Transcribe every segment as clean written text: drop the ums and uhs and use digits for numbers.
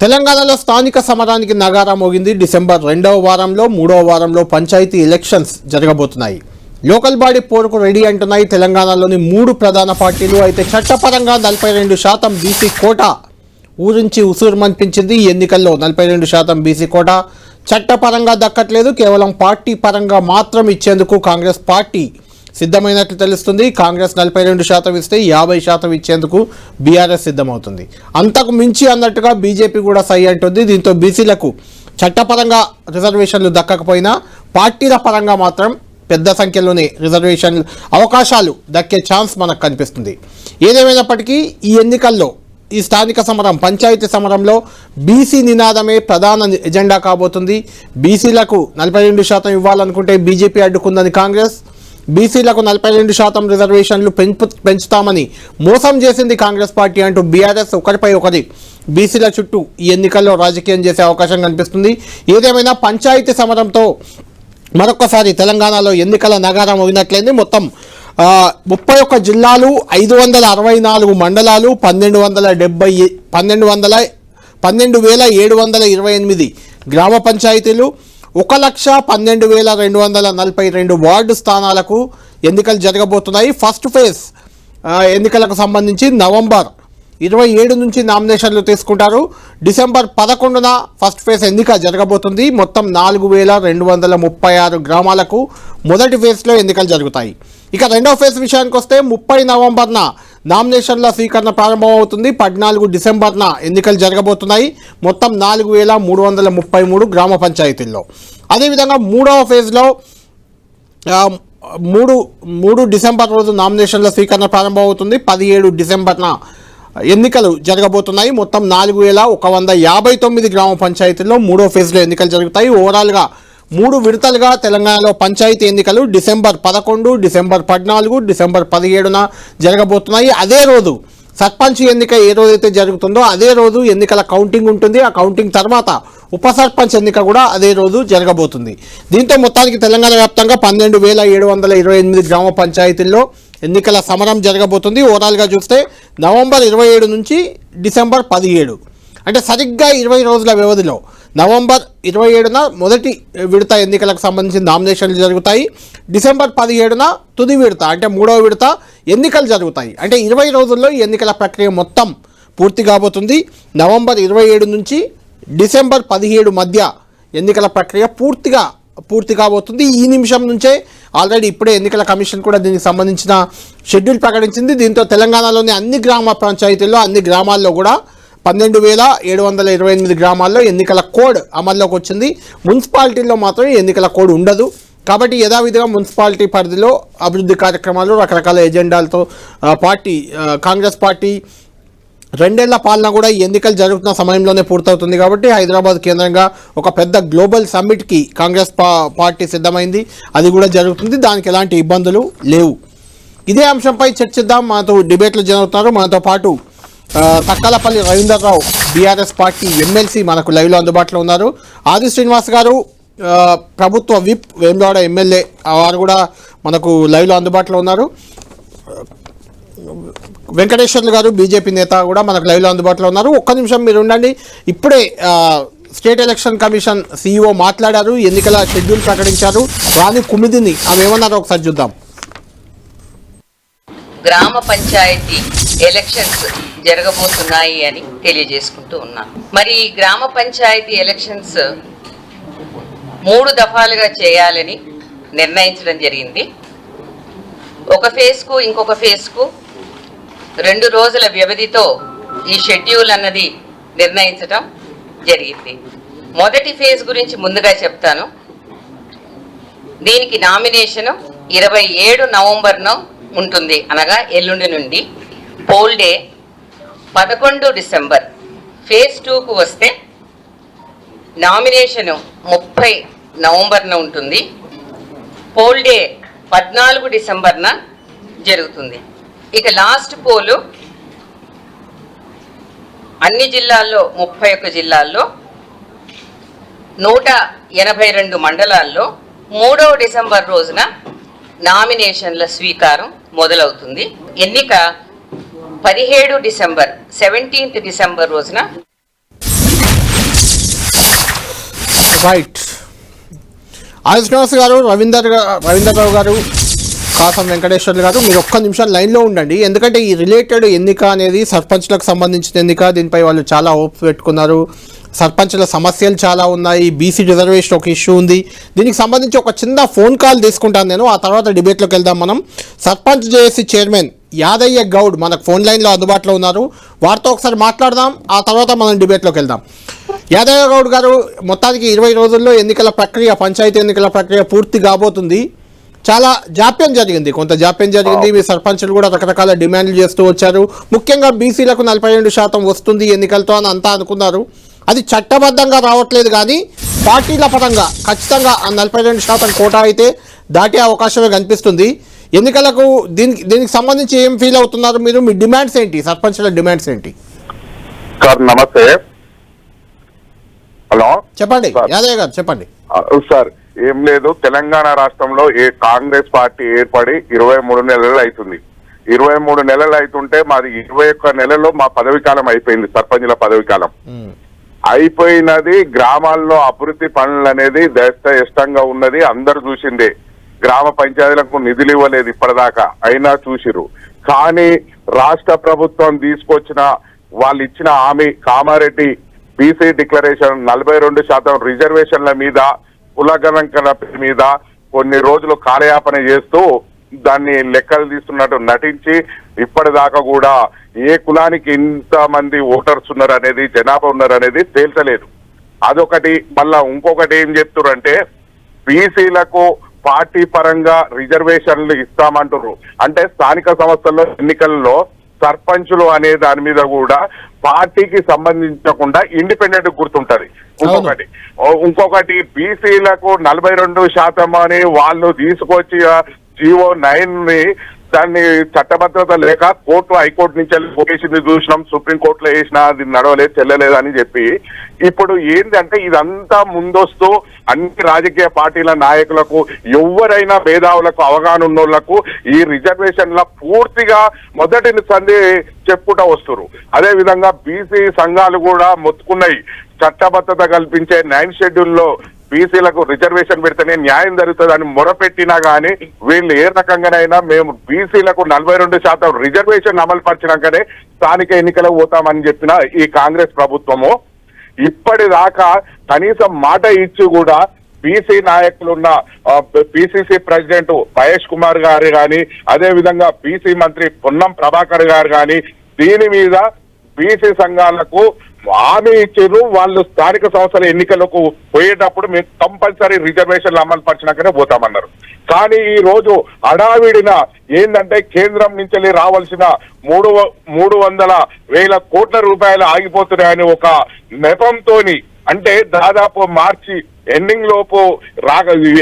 తెలంగాణలో స్థానిక సమరానికి నగారా మోగింది. డిసెంబర్ 2వ వారంలో 3వ వారంలో పంచాయతీ ఎలక్షన్స్ జరగబోతున్నాయి. లోకల్ బాడీ పోరుకు రెడీ అంటున్నాయి తెలంగాణలోని 3 ప్రధాన పార్టీలు. అయితే చట్టపరంగా 42% బీసీ కోటా ఊరించి ఉసూరుమనిపించింది. ఈ ఎన్నికల్లో 42% బీసీ కోటా చట్టపరంగా దక్కట్లేదు, కేవలం పార్టీ పరంగా మాత్రం ఇచ్చేందుకు కాంగ్రెస్ పార్టీ సిద్ధమైనట్లు తెలుస్తుంది. కాంగ్రెస్ 42% ఇస్తే 50% ఇచ్చేందుకు బీఆర్ఎస్ సిద్ధమవుతుంది. అంతకు మించి అన్నట్టుగా బీజేపీ కూడా సై అంటుంది. దీంతో బీసీలకు చట్టపరంగా రిజర్వేషన్లు దక్కకపోయినా పార్టీల పరంగా మాత్రం పెద్ద సంఖ్యలోనే రిజర్వేషన్ అవకాశాలు దక్కే ఛాన్స్ మనకు కనిపిస్తుంది. ఏదేమైనప్పటికీ ఈ ఎన్నికల్లో ఈ స్థానిక సమరం పంచాయతీ సమరంలో బీసీ నినాదమే ప్రధాన ఎజెండా కాబోతుంది. బీసీలకు 42% ఇవ్వాలనుకుంటే బీజేపీ అడ్డుకుందని కాంగ్రెస్, బీసీలకు 42% రిజర్వేషన్లు పెంచుతామని మోసం చేసింది కాంగ్రెస్ పార్టీ అంటూ బీఆర్ఎస్ ఒకరిపై ఒకరి బీసీల చుట్టూ ఈ ఎన్నికల్లో రాజకీయం చేసే అవకాశం కనిపిస్తుంది. ఏదేమైనా పంచాయతీ సమరంతో మరొకసారి తెలంగాణలో ఎన్నికల నగారం మోగినట్లయింది. మొత్తం 31 జిల్లాలు, 564 మండలాలు, 12,728 గ్రామ పంచాయతీలు, 1,12,242 వార్డు స్థానాలకు ఎన్నికలు జరగబోతున్నాయి. ఫస్ట్ ఫేజ్ ఎన్నికలకు సంబంధించి నవంబర్ 27 నుంచి నామినేషన్లు తీసుకుంటారు. డిసెంబర్ 11న ఫస్ట్ ఫేజ్ ఎన్నిక జరగబోతుంది. మొత్తం 4,236 గ్రామాలకు మొదటి ఫేజ్లో ఎన్నికలు జరుగుతాయి. ఇక రెండవ ఫేజ్ విషయానికి వస్తే 30 నవంబర్న నామినేషన్ల స్వీకరణ ప్రారంభమవుతుంది. 14 డిసెంబర్న ఎన్నికలు జరగబోతున్నాయి. మొత్తం 4,333 గ్రామ పంచాయతీల్లో. అదేవిధంగా మూడవ ఫేజ్లో 3 డిసెంబర్ రోజు నామినేషన్ల స్వీకరణ ప్రారంభమవుతుంది. 17 డిసెంబర్న ఎన్నికలు జరగబోతున్నాయి. మొత్తం 4,159 గ్రామ పంచాయతీల్లో మూడో ఫేజ్లో ఎన్నికలు జరుగుతాయి. ఓవరాల్గా 3 విడతలుగా తెలంగాణలో పంచాయతీ ఎన్నికలు డిసెంబర్ 11, డిసెంబర్ 14, డిసెంబర్ 17న జరగబోతున్నాయి. అదే రోజు సర్పంచ్ ఎన్నిక ఏ రోజైతే జరుగుతుందో అదే రోజు ఎన్నికల కౌంటింగ్ ఉంటుంది. ఆ కౌంటింగ్ తర్వాత ఉప సర్పంచ్ ఎన్నిక కూడా అదే రోజు జరగబోతుంది. దీంతో మొత్తానికి తెలంగాణ వ్యాప్తంగా 12,728 గ్రామ పంచాయతీల్లో ఎన్నికల సమరం జరగబోతుంది. ఓవరాల్గా చూస్తే నవంబర్ 27 నుంచి డిసెంబర్ 17, అంటే సరిగ్గా 20 రోజుల వ్యవధిలో నవంబర్ 27న మొదటి విడత ఎన్నికలకు సంబంధించిన నామినేషన్లు జరుగుతాయి. డిసెంబర్ 17న తుది విడత అంటే మూడవ విడత ఎన్నికలు జరుగుతాయి. అంటే 20 రోజుల్లో ఈ ఎన్నికల ప్రక్రియ మొత్తం పూర్తి కాబోతుంది. నవంబర్ 27 నుంచి డిసెంబర్ 17 మధ్య ఎన్నికల ప్రక్రియ పూర్తి కాబోతుంది. ఈ నిమిషం నుంచే ఆల్రెడీ ఇప్పుడే ఎన్నికల కమిషన్ కూడా దీనికి సంబంధించిన షెడ్యూల్ ప్రకటించింది. దీంతో తెలంగాణలోని అన్ని గ్రామ పంచాయతీల్లో అన్ని గ్రామాల్లో కూడా 12,728 గ్రామాల్లో ఎన్నికల కోడ్ అమల్లోకి వచ్చింది. మున్సిపాలిటీల్లో మాత్రం ఎన్నికల కోడ్ ఉండదు. కాబట్టి యథావిధిగా మున్సిపాలిటీ పరిధిలో అభివృద్ధి కార్యక్రమాలు రకరకాల ఎజెండాలతో కాంగ్రెస్ పార్టీ 2 ఏళ్ల పాలన కూడా ఈ ఎన్నికలు జరుగుతున్న సమయంలోనే పూర్తవుతుంది. కాబట్టి హైదరాబాద్ కేంద్రంగా ఒక పెద్ద గ్లోబల్ సమ్మిట్కి కాంగ్రెస్ పార్టీ సిద్ధమైంది. అది కూడా జరుగుతుంది. దానికి ఎలాంటి ఇబ్బందులు లేవు. ఇదే అంశంపై చర్చిద్దాం. మనతో డిబేట్లు జరుగుతున్నారు. మనతో పాటు తక్కలపల్లి రవీందర్రావు బీఆర్ఎస్ పార్టీ ఎమ్మెల్సీ మనకు లైవ్లో అందుబాటులో ఉన్నారు. ఆది శ్రీనివాస్ గారు ప్రభుత్వ విప్ వేములవాడ ఎమ్మెల్యే వారు కూడా మనకు లైవ్లో అందుబాటులో ఉన్నారు. వెంకటేశ్వర్లు గారు బీజేపీ నేత కూడా మనకు లైవ్లో అందుబాటులో ఉన్నారు. ఒక్క నిమిషం మీరు ఉండండి. ఇప్పుడే స్టేట్ ఎలక్షన్ కమిషన్ CEO మాట్లాడారు. ఎన్నికల షెడ్యూల్ ప్రకటించారు. రాని కుమిదిని ఆమె ఏమన్నారో ఒకసారి చూద్దాం. గ్రామ పంచాయతీ ఎలక్షన్స్ జరగబోతున్నాయి అని తెలియజేసుకుంటూ ఉన్నాను. మరి ఈ గ్రామ పంచాయతీ ఎలక్షన్స్ 3 దఫాలుగా చేయాలని నిర్ణయించడం జరిగింది. ఒక ఫేజ్కు ఇంకొక ఫేజ్కు 2 రోజుల వ్యవధితో ఈ షెడ్యూల్ అన్నది నిర్ణయించడం జరిగింది. మొదటి ఫేజ్ గురించి ముందుగా చెప్తాను. దీనికి నామినేషన్ 27 నవంబర్ను ఉంటుంది, అనగా ఎల్లుండి నుండి. Pole day 11 December. ఫేజ్ 2కు వస్తే నామినేషన్ 30 నవంబర్న ఉంటుంది. పోల్ డే 14 డిసెంబర్న జరుగుతుంది. ఇక లాస్ట్ పోలు అన్ని జిల్లాల్లో 31 జిల్లాల్లో 182 మండలాల్లో 3వ డిసెంబర్ రోజున నామినేషన్ల స్వీకారం మొదలవుతుంది. ఎన్నిక 17 డిసెంబర్ 17th డిసెంబర్ రోజున రైట్. ఆది శ్రీనివాస్ గారు, రవీందర్రావు గారు, కాసం వెంకటేశ్వర్లు గారు, మీరు ఒక్క నిమిషం లైన్లో ఉండండి. ఎందుకంటే ఈ రిలేటెడ్ ఎన్నిక అనేది సర్పంచ్లకు సంబంధించిన ఎన్నిక. దీనిపై వాళ్ళు చాలా హోప్స్ పెట్టుకున్నారు. సర్పంచ్ల సమస్యలు చాలా ఉన్నాయి. బీసీ రిజర్వేషన్ ఒక ఇష్యూ ఉంది. దీనికి సంబంధించి ఒక చిన్న ఫోన్ కాల్ తీసుకుంటాను నేను. ఆ తర్వాత డిబేట్లోకి వెళ్దాం మనం. సర్పంచ్ జేఏసీ చైర్మన్ యాదయ్య గౌడ్ మనకు ఫోన్ లైన్లో అందుబాటులో ఉన్నారు. వారితో ఒకసారి మాట్లాడదాం. ఆ తర్వాత మనం డిబేట్లోకి వెళ్దాం. యాదయ్య గౌడ్ గారు, మొత్తానికి 20 రోజుల్లో ఎన్నికల ప్రక్రియ, పంచాయతీ ఎన్నికల ప్రక్రియ పూర్తి కాబోతుంది. చాలా జాప్యం జరిగింది, కొంత జాప్యం జరిగింది. మీ సర్పంచులు కూడా రకరకాల డిమాండ్లు చేస్తూ వచ్చారు. ముఖ్యంగా బీసీలకు 42% వస్తుంది ఎన్నికలతో అని అంతా అనుకున్నారు. అది చట్టబద్ధంగా రావట్లేదు, కానీ పార్టీల పరంగా ఖచ్చితంగా ఆ 42% కోటా అయితే దాటే అవకాశమే కనిపిస్తుంది. ఎన్నికలకు దీనికి సంబంధించి ఏం ఫీల్ అవుతున్నారు మీరు? మీ డిమాండ్స్ ఏంటి? సర్పంచుల డిమాండ్స్ ఏంటి? సార్ నమస్తే. హలో చెప్పండి యాదయ్య గారు, చెప్పండి సార్. ఏం లేదు, తెలంగాణ రాష్ట్రంలో కాంగ్రెస్ పార్టీ ఏర్పడి 23 నెలలు అవుతుంది. 23 నెలలు అవుతుంటే మాది 21 నెలలో మా పదవి కాలం అయిపోయింది. సర్పంచుల పదవి కాలం అయిపోయినది. గ్రామాల్లో అభివృద్ధి పనులు అనేది ఇష్టంగా ఉన్నది, అందరు చూసిందే. గ్రామ పంచాయతీలకు నిధులు ఇవ్వలేదు ఇప్పటిదాకా, అయినా చూసిరు. కానీ రాష్ట్ర ప్రభుత్వం తీసుకొచ్చిన వాళ్ళు ఇచ్చిన హామీ కామారెడ్డి బీసీ డిక్లరేషన్ 42% రిజర్వేషన్ల మీద, కులగణన మీద కొన్ని రోజులు కార్యాపన చేస్తూ దాన్ని లెక్కలు తీస్తున్నట్టు నటించి ఇప్పటిదాకా కూడా ఏ కులానికి ఇంత మంది ఓటర్స్ ఉన్నారు అనేది, జనాభా ఉన్నారు అనేది తేల్చలేదు. అదొకటి. మళ్ళా ఇంకొకటి ఏం చెప్తున్నారు, బీసీలకు పార్టీ పరంగా రిజర్వేషన్లు ఇస్తామంటారు. అంటే స్థానిక సంస్థల్లో ఎన్నికల్లో సర్పంచులు అనే దాని మీద కూడా పార్టీకి సంబంధించకుండా ఇండిపెండెంట్ గుర్తుంటది. ఇంకొకటి బీసీలకు 42% అని వాళ్ళు తీసుకొచ్చి జీవో 9 దాన్ని చట్టబద్ధత లేక కోర్టు, హైకోర్టు నుంచి వేసింది చూసినాం, సుప్రీంకోర్టులో వేసినా అది నడవలేదు, చెల్లలేదు అని చెప్పి. ఇప్పుడు ఏంటంటే ఇదంతా ముందొస్తూ అన్ని రాజకీయ పార్టీల నాయకులకు, ఎవరైనా మేధావులకు, అవగాహన ఉన్నోళ్లకు ఈ రిజర్వేషన్ల పూర్తిగా మొదటి సంధి చెప్పుకుంటూ వస్తున్నారు. అదే విధంగా బీసీ సంఘాలు కూడా మొత్తుకున్నాయి. చట్టబద్ధత కల్పించే 9 షెడ్యూల్లో బీసీలకు రిజర్వేషన్ పెడితేనే న్యాయం జరుగుతుందని మొరపెట్టినా గానీ వీళ్ళు ఏ రకంగానైనా మేము బీసీలకు 42% రిజర్వేషన్ అమలు పరిచినాకనే స్థానిక ఎన్నికలకు పోతామని చెప్పిన ఈ కాంగ్రెస్ ప్రభుత్వము ఇప్పటిదాకా కనీసం మాట ఇచ్చి కూడా బీసీ నాయకులున్న పిసిసి ప్రెసిడెంట్ మహేష్ కుమార్ గారు గాని, అదే విధంగా బీసీ మంత్రి పొన్నం ప్రభాకర్ గారు గాని దీని మీద బీసీ సంఘాలకు హామీ ఇచ్చారు. వాళ్ళు స్థానిక సంస్థల ఎన్నికలకు పోయేటప్పుడు మేము కంపల్సరీ రిజర్వేషన్లు అమలు పరిచినాకనే పోతామన్నారు. కానీ ఈ రోజు హడావిడిన ఏంటంటే కేంద్రం నుంచి రావాల్సిన 300,000 కోట్ల రూపాయలు ఆగిపోతున్నాయని ఒక నెపంతోని, అంటే దాదాపు మార్చి ఎండింగ్ లోపు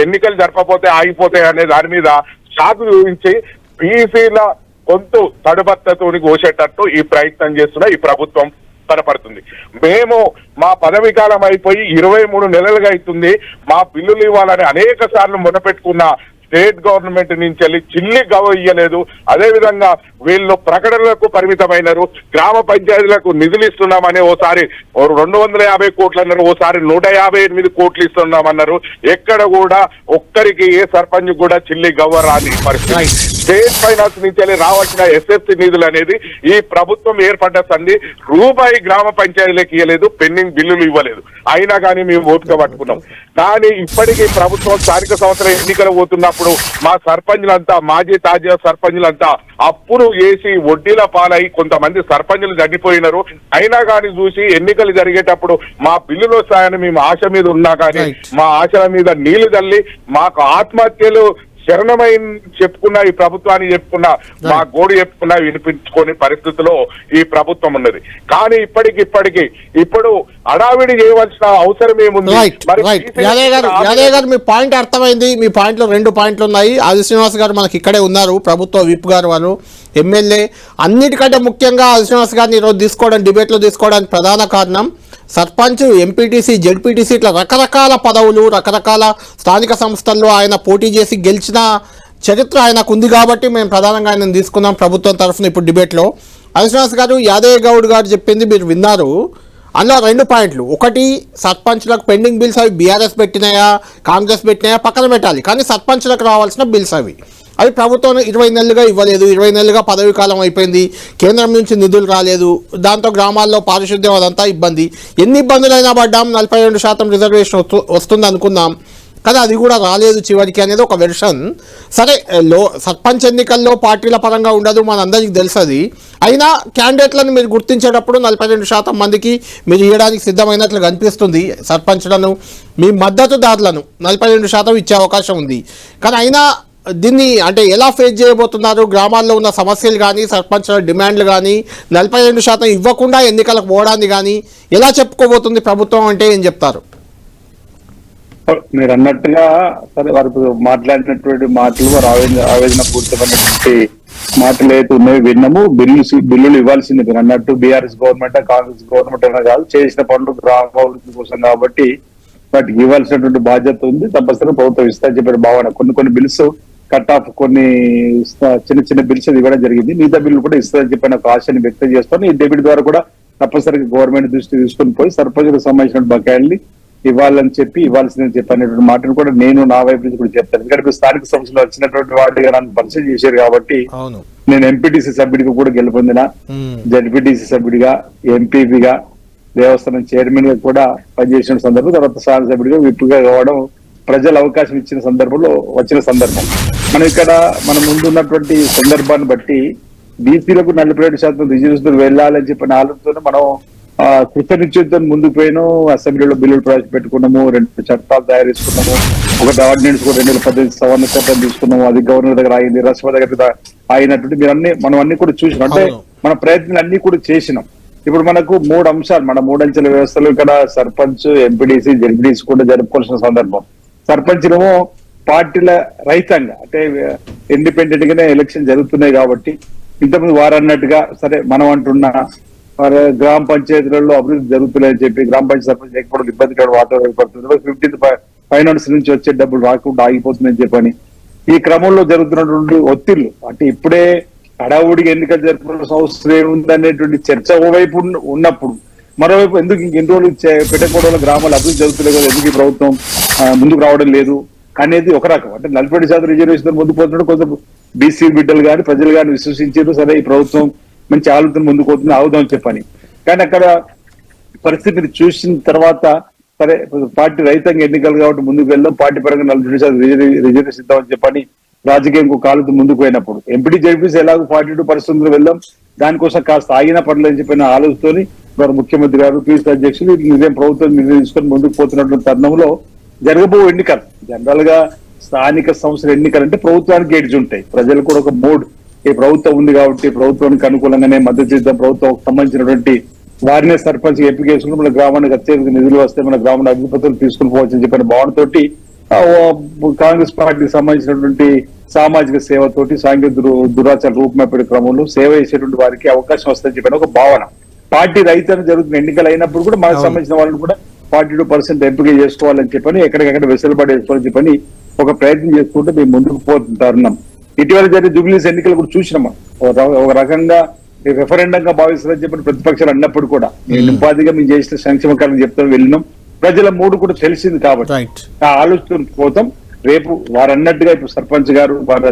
ఎన్నికలు జరపకపోతే ఆగిపోతాయి అనే దాని మీద షాకు చూపించి బీసీల కొంత తడుబత్తతోని కోసేటట్టు ఈ ప్రయత్నం చేస్తున్న ఈ ప్రభుత్వం కనపడుతుంది. మేము మా పదవి కాలం అయిపోయి 23 నెలలుగా అవుతుంది. మా బిల్లులు ఇవ్వాలని అనేక సార్లు మొదలుపెట్టుకున్న స్టేట్ గవర్నమెంట్ నుంచి వెళ్ళి చిల్లి గవ ఇయ్యలేదు. అదేవిధంగా వీళ్ళు ప్రకటనలకు పరిమితమైనారు. గ్రామ పంచాయతీలకు నిధులు ఇస్తున్నామని ఓసారి 250 కోట్లు అన్నారు, ఓసారి 158 కోట్లు ఇస్తున్నామన్నారు. ఎక్కడ కూడా ఒక్కరికి ఏ సర్పంచ్ కూడా చిల్లి గవ్వ రాని పరిస్థితి. స్టేట్ ఫైనాన్స్ నుంచి రావాల్సిన ఎస్ఎఫ్సి నిధులు అనేది ఈ ప్రభుత్వం ఏర్పడ్డ సంది రూపాయి గ్రామ పంచాయతీలకు ఇవ్వలేదు, పెండింగ్ బిల్లులు ఇవ్వలేదు. అయినా కానీ మేము ఓపిక పట్టుకున్నాం. కానీ ఇప్పటికీ ప్రభుత్వం స్థానిక సంవత్సరం ఎన్నికలు పోతున్నప్పుడు మా సర్పంచులంతా, మాజీ తాజా సర్పంచులంతా అప్పులు చేసి వడ్డీల పాలై కొంతమంది సర్పంచులు తగ్గిపోయినారు. అయినా కానీ చూసి ఎన్నికలు జరిగేటప్పుడు మా బిల్లులు వస్తాయని మేము ఆశ మీద ఉన్నా కానీ మా ఆశల మీద నీళ్లు తల్లి మాకు ఆత్మహత్యలు శరణమై చెప్పుకున్నా, ఈ ప్రభుత్వాన్ని చెప్పుకున్నా, మా గోడు చెప్పుకున్నా వినిపించుకునే పరిస్థితిలో ఈ ప్రభుత్వం ఉన్నది. కానీ ఇప్పుడు హడావిడి చేయవలసిన అవసరం ఏముంది? యాదయ్య గారు, మీ పాయింట్ అర్థమైంది. మీ పాయింట్లో 2 పాయింట్లు ఉన్నాయి. ఆది శ్రీనివాస్ గారు మనకి ఇక్కడే ఉన్నారు, ప్రభుత్వ విప్ గారు, వాళ్ళు ఎమ్మెల్యే. అన్నిటికంటే ముఖ్యంగా ఆది శ్రీనివాస్ గారిని ఈరోజు డిబేట్లో తీసుకోవడానికి ప్రధాన కారణం సర్పంచ్, ఎంపీటీసీ, జెడ్పీటీసీ ఇట్లా రకరకాల పదవులు, రకరకాల స్థానిక సంస్థల్లో ఆయన పోటీ చేసి గెలిచిన చరిత్ర ఆయనకు ఉంది కాబట్టి మేము ప్రధానంగా ఆయన తీసుకున్నాం ప్రభుత్వం తరఫున ఇప్పుడు డిబేట్లో. ఆది శ్రీనివాస్ గారు, యాదయ్య గౌడ్ గారు చెప్పింది మీరు విన్నారు. అందులో 2 పాయింట్లు. ఒకటి, సర్పంచ్లకు పెండింగ్ బిల్స్ అవి బీఆర్ఎస్ పెట్టినాయా కాంగ్రెస్ పెట్టినాయా పక్కన పెట్టాలి, కానీ సర్పంచ్లకు రావాల్సిన బిల్స్ అవి ప్రభుత్వం 20 నెలలుగా ఇవ్వలేదు. 20 నెలలుగా పదవి కాలం అయిపోయింది, కేంద్రం నుంచి నిధులు రాలేదు, దాంతో గ్రామాల్లో పారిశుద్ధ్యం అదంతా ఇబ్బంది. ఎన్ని ఇబ్బందులైనా పడ్డాం, 42% రిజర్వేషన్ వస్తుంది అనుకుందాం, కానీ అది కూడా రాలేదు చివరికి అనేది ఒక వెర్షన్. సరే, సర్పంచ్ ఎన్నికల్లో పార్టీల పరంగా ఉండదు, మనందరికీ తెలుసు అది. అయినా క్యాండిడేట్లను మీరు గుర్తించేటప్పుడు 42% మందికి మీరు ఇవ్వడానికి సిద్ధమైనట్లు కనిపిస్తుంది. సర్పంచ్లను, మీ మద్దతుదారులను 42% ఇచ్చే అవకాశం ఉంది. కానీ అయినా దీన్ని అంటే ఎలా ఫేస్ చేయబోతున్నారు? గ్రామాల్లో ఉన్న సమస్యలు కానీ, సర్పంచ్ల డిమాండ్లు కానీ, 42% ఇవ్వకుండా ఎన్నికలకు పోవడాన్ని కానీ ఎలా చెప్పుకోబోతుంది ప్రభుత్వం అంటే ఏం చెప్తారు? మీరు అన్నట్టుగా సరే, వారికి మాట్లాడినటువంటి మాటలు, వారు ఆవేదన పూర్తమైనటువంటి మాటలు అయితే ఉన్నాయి విన్నాము. బిల్లులు ఇవ్వాల్సింది మీరు అన్నట్టు బీఆర్ఎస్ గవర్నమెంట్ కాంగ్రెస్ గవర్నమెంట్ అనే కాదు, చేసిన పనులు గ్రామాభివృద్ధి కోసం కాబట్టి వాటికి ఇవ్వాల్సినటువంటి బాధ్యత ఉంది. తప్పనిసరిగా ప్రభుత్వం ఇస్తా చెప్పిన భావన. కొన్ని బిల్స్ కట్ ఆఫ్, కొన్ని చిన్న బిల్స్ ఇవ్వడం జరిగింది. మిగతా బిల్లు కూడా ఇస్తుందని చెప్పిన ఒక ఆశని వ్యక్తం చేస్తాను. ఈ డెబిట్ ద్వారా కూడా తప్పనిసరిగా గవర్నమెంట్ దృష్టి తీసుకుని పోయి సర్పంచులకు సంబంధించిన బకాయిల్ని ఇవ్వాలని చెప్పి, ఇవ్వాల్సిందని చెప్పి అనేటువంటి మాటను కూడా నేను నా వైపు నుంచి కూడా చెప్తాను. ఎందుకంటే స్థానిక సంస్థలో వచ్చినటువంటి వాటిగా నన్ను పరిచయం చేశారు కాబట్టి నేను ఎంపీటీసీ సభ్యుడిగా కూడా గెలుపొందిన, జడ్పీటీసీ సభ్యుడిగా, ఎంపీపీగా, దేవస్థానం చైర్మన్ గా కూడా పనిచేసిన సందర్భం, తర్వాత శాసన సభ్యుడిగా విప్పుగా కావడం ప్రజలు అవకాశం ఇచ్చిన సందర్భంలో వచ్చిన సందర్భం. మనం ఇక్కడ మన ముందున్నటువంటి సందర్భాన్ని బట్టి బీసీలకు 47% రిజర్వేషన్ వెళ్ళాలని చెప్పిన ఆలోచనతో మనం కృతనిశ్చయంతో ముందుకు పోయినాం. అసెంబ్లీలో బిల్లులు ప్రవేశపెట్టుకున్నాము, 2 చట్టాలు తయారు చేసుకున్నాము, ఒకటి ఆర్డినెన్స్ కూడా 2018 సవరణ చట్టం తీసుకున్నాము, అది గవర్నర్ దగ్గర అయింది, రాష్ట్రపతి దగ్గర అయినటువంటి మనం అన్ని కూడా చూసినాం. అంటే మన ప్రయత్నాలు అన్ని కూడా చేసినాం. ఇప్పుడు మనకు 3 అంశాలు, మన 3 అంచెల వ్యవస్థలో ఇక్కడ సర్పంచ్, ఎంపీడీసీ, జడ్పీడీసీ కూడా జరుపుకోవాల్సిన సందర్భం. సర్పంచ్నేమో పార్టీల రహితంగా, అంటే ఇండిపెండెంట్ గానే ఎలక్షన్ జరుగుతున్నాయి కాబట్టి ఇంతకుముందు వారు అన్నట్టుగా సరే మనం అంటున్నా గ్రామ పంచాయతీలలో అభివృద్ధి జరుగుతున్నాయని చెప్పి గ్రామ పంచాయతీ సర్పంచ్ లేకపోవడం ఇబ్బందికర వాతావరణం ఏర్పడుతుంది. 15th ఫైనాన్స్ నుంచి వచ్చే డబ్బులు రాకుండా ఆగిపోతుందని చెప్పని ఈ క్రమంలో జరుగుతున్నటువంటి ఒత్తిళ్లు, అంటే ఇప్పుడే హడావుడిగా ఎన్నికలు జరుపుకోవాల్సిన అవసరం ఏముందనేటువంటి చర్చ ఓవైపు ఉన్నప్పుడు, మరోవైపు ఎందుకు ఇంకెన్ని రోజులు పెట్టకూడదు గ్రామాలు అభివృద్ధి జరుగుతున్నాయి కదా, ఎందుకు ఈ ప్రభుత్వం ముందుకు రావడం లేదు అనేది ఒక రకం. అంటే 47% రిజర్వేషన్ ముందుకు పోతున్నాడు. కొంత బీసీ బిడ్డలు కానీ ప్రజలు కానీ విశ్వసించారు, సరే ఈ ప్రభుత్వం మంచి ఆలోచన ముందుకు పోతుంది, ఆగుదాం చెప్పని. కానీ అక్కడ పరిస్థితిని చూసిన తర్వాత సరే పార్టీ రహితంగా ఎన్నికలు కాబట్టి ముందుకు వెళ్దాం, పార్టీ పరంగా 47% రిజర్వేషన్ ఇద్దామని చెప్పని రాజకీయం కాలుతో ముందుకు పోయినప్పుడు ఎంపీటీ జడ్పీసీ ఎలాగో 42% వెళ్దాం, దానికోసం కాస్త ఆగిన పడలేదని చెప్పిన ఆలోచనతోని వారు ముఖ్యమంత్రి గారు, పీసీ అధ్యక్షులు నిర్ణయం ప్రభుత్వం నిర్ణయం తీసుకొని ముందుకు పోతున్నటువంటి తరుణంలో జరగబో ఎన్నికలు, జనరల్ గా స్థానిక సంస్థల ఎన్నికలు అంటే ప్రభుత్వానికి ఎడ్జ్ ఉంటాయి, ప్రజలు కూడా ఒక మూడ్, ఈ ప్రభుత్వం ఉంది కాబట్టి ప్రభుత్వానికి అనుకూలంగానే మద్దతు ఇద్దాం, ప్రభుత్వం సంబంధించినటువంటి వారినే సర్పంచ్ ఎంపిక చేసుకుని మన గ్రామానికి అత్యధిక నిధులు వస్తే మన గ్రామాన్ని అభివృద్ధులు తీసుకుని పోవచ్చు అని చెప్పిన భావనతోటి కాంగ్రెస్ పార్టీకి సంబంధించినటువంటి సామాజిక సేవతోటి సాంఘిక దురాచార రూపుమాపే క్రమంలో సేవ చేసేటువంటి వారికి అవకాశం వస్తుందని చెప్పిన ఒక భావన. పార్టీ రైతులు జరుగుతున్న ఎన్నికలు అయినప్పుడు కూడా మనకు సంబంధించిన వాళ్ళని కూడా 42% ఎంపిక చేసుకోవాలని చెప్పని ఎక్కడికక్కడ వెసులుబాటు చేసుకోవాలని చెప్పని ఒక ప్రయత్నం చేసుకుంటూ మేము ముందుకు పోతున్నాం. ఇటీవల జరిగే జూబ్లీస్ ఎన్నికలు కూడా చూసినాం. ఒక రకంగా రెఫరెండంగా భావిస్తారని చెప్పిన ప్రతిపక్షాలు అన్నప్పుడు కూడా ఉపాధిగా మేము చేసిన సంక్షేమ కార్యక్రమం చెప్తాం వెళ్ళినాం. ప్రజల మూడు కూడా తెలిసింది కాబట్టి ఆ ఆలోచన కోసం రేపు వారు అన్నట్టుగా ఇప్పుడు సర్పంచ్ గారు, వారి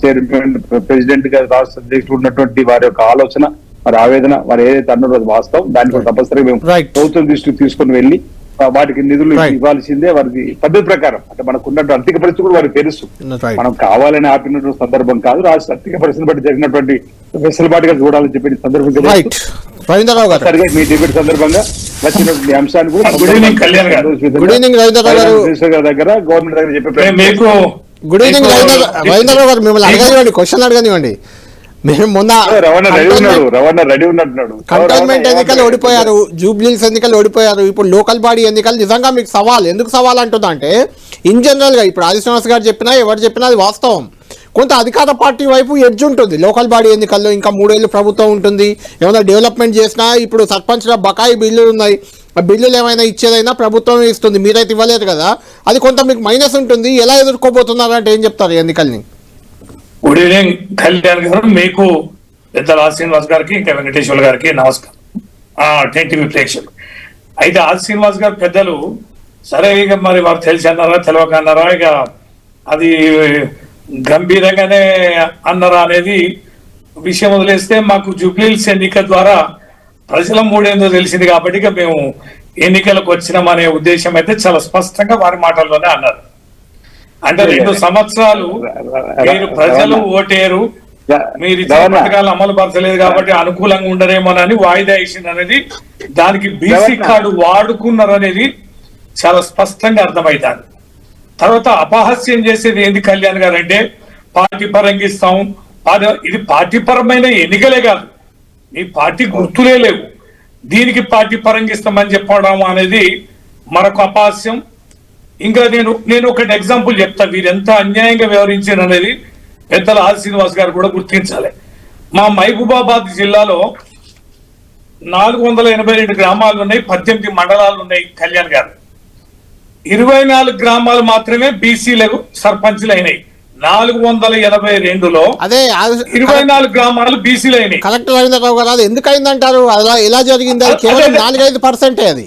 చైర్మన్, ప్రెసిడెంట్ గారు, రాష్ట్ర అధ్యక్షుడు ఉన్నటువంటి వారి యొక్క ఆలోచన, వారి ఆవేదన, వారు ఏదైతే అన్నారో అది వాస్తవం. దాన్ని కూడా తప్పనిసరిగా మేము ప్రభుత్వం దృష్టికి తీసుకుని వెళ్ళి వాటికి నిధులు ఇవ్వాల్సిందే. వారికి పద్ధతి ప్రకారం అంటే మనకు ఉన్నటువంటి ఆర్థిక పరిస్థితి కూడా వారికి తెలుసు, మనం కావాలని ఆపినటువంటి సందర్భం కాదు, రాష్ట్ర ఆర్థిక పరిస్థితిని బట్టి జరిగినటువంటి వెసులుబాటుగా చూడాలని చెప్పిన సందర్భం సరిగా మీ డిబేట్ సందర్భంగా వచ్చినటువంటి అంశాన్ని కూడా దగ్గర గవర్నమెంట్ దగ్గర చెప్పే గుడ్ ఈవినింగ్ రవీంద్రరావు గారు, మిమ్మల్ని అడగనివ్వండి, క్వశ్చన్ అడగనివ్వండి. మేము మొన్న కంటోన్మెంట్ ఎన్నికలు ఓడిపోయారు, జూబ్లీస్ ఎన్నికలు ఓడిపోయారు, ఇప్పుడు లోకల్ బాడీ ఎన్నికలు నిజంగా మీకు సవాల్. ఎందుకు సవాల్ అంటుందా అంటే ఇన్ జనరల్ గా ఇప్పుడు ఆది శ్రీనివాస్ గారు చెప్పినా ఎవరు చెప్పినా అది వాస్తవం. కొంత అధికార పార్టీ వైపు ఎడ్జ్ ఉంటుంది లోకల్ బాడీ ఎన్నికల్లో, ఇంకా 3 ఏళ్ళు ప్రభుత్వం ఉంటుంది, ఏమైనా డెవలప్మెంట్ చేసినా ఇప్పుడు సర్పంచ్ల బకాయి బిల్లులు ఉన్నాయి, ఆ బిల్లులు ఏమైనా ఇచ్చేదైనా ప్రభుత్వం ఇస్తుంది, మీరైతే ఇవ్వలేదు కదా, అది కొంత మీకు మైనస్ ఉంటుంది. ఎలా ఎదుర్కోబోతున్నారంటే ఏం చెప్తారు ఎన్నికల్ని? గుడ్ ఈవినింగ్ కళ్యాణ్ గారు, మీకు పెద్ద శ్రీనివాస్ గారికి ఇంకా వెంకటేశ్వర గారికి నమస్కారం. టీవీ ప్రేక్షకులు. అయితే ఆది శ్రీనివాస్ గారు పెద్దలు సరే ఇక మరి వారు తెలిసి అన్నారా తెలియక అన్నారా ఇక అది గంభీరంగానే అన్నారా అనేది విషయం వదిలేస్తే మాకు జూబ్లీహిల్స్ ఎన్నిక ద్వారా ప్రజల మూడేందో తెలిసింది కాబట్టి ఇక మేము ఎన్నికలకు వచ్చినామనే ఉద్దేశం అయితే చాలా స్పష్టంగా వారి మాటల్లోనే అన్నారు. అంటే 2 సంవత్సరాలు మీరు ప్రజలు ఓటేరు, మీరు ఇచ్చిన పథకాలు అమలు పరచలేదు కాబట్టి అనుకూలంగా ఉండరేమోనని వాయిదా వేసింది అనేది, దానికి బీసీ కార్డు వాడుకున్నారు అనేది చాలా స్పష్టంగా అర్థమవుతారు. తర్వాత అపహాస్యం చేసేది ఏంది కళ్యాణ్ గారు అంటే పార్టీ పరంగా ఇస్తాం, ఇది పార్టీ పరమైన ఎన్నికలే కాదు, ఈ పార్టీ గుర్తులే లేవు, దీనికి పార్టీ పరంగా ఇస్తామని చెప్పడం అనేది మరొక అపహాస్యం. ఇంకా నేను ఒకటి ఎగ్జాంపుల్ చెప్తా, వీరు ఎంత అన్యాయంగా వ్యవహరించారు అనేది పెద్దల ఆది శ్రీనివాస్ గారు కూడా గుర్తించాలి. మా మహబూబాబాద్ జిల్లాలో 482 గ్రామాలు ఉన్నాయి, 18 మండలాలు ఉన్నాయి కళ్యాణ్ గారు. 24 గ్రామాలు మాత్రమే బీసీలకు సర్పంచ్లు అయినాయి. 482లో అదే 24 గ్రామాలు బీసీలు అయినాయి. కలెక్టర్ రవీంద్రరావు గారు అది ఎందుకు అయిందంటారు? అలా ఎలా జరిగింది? అది కేవలం 4-5% అది.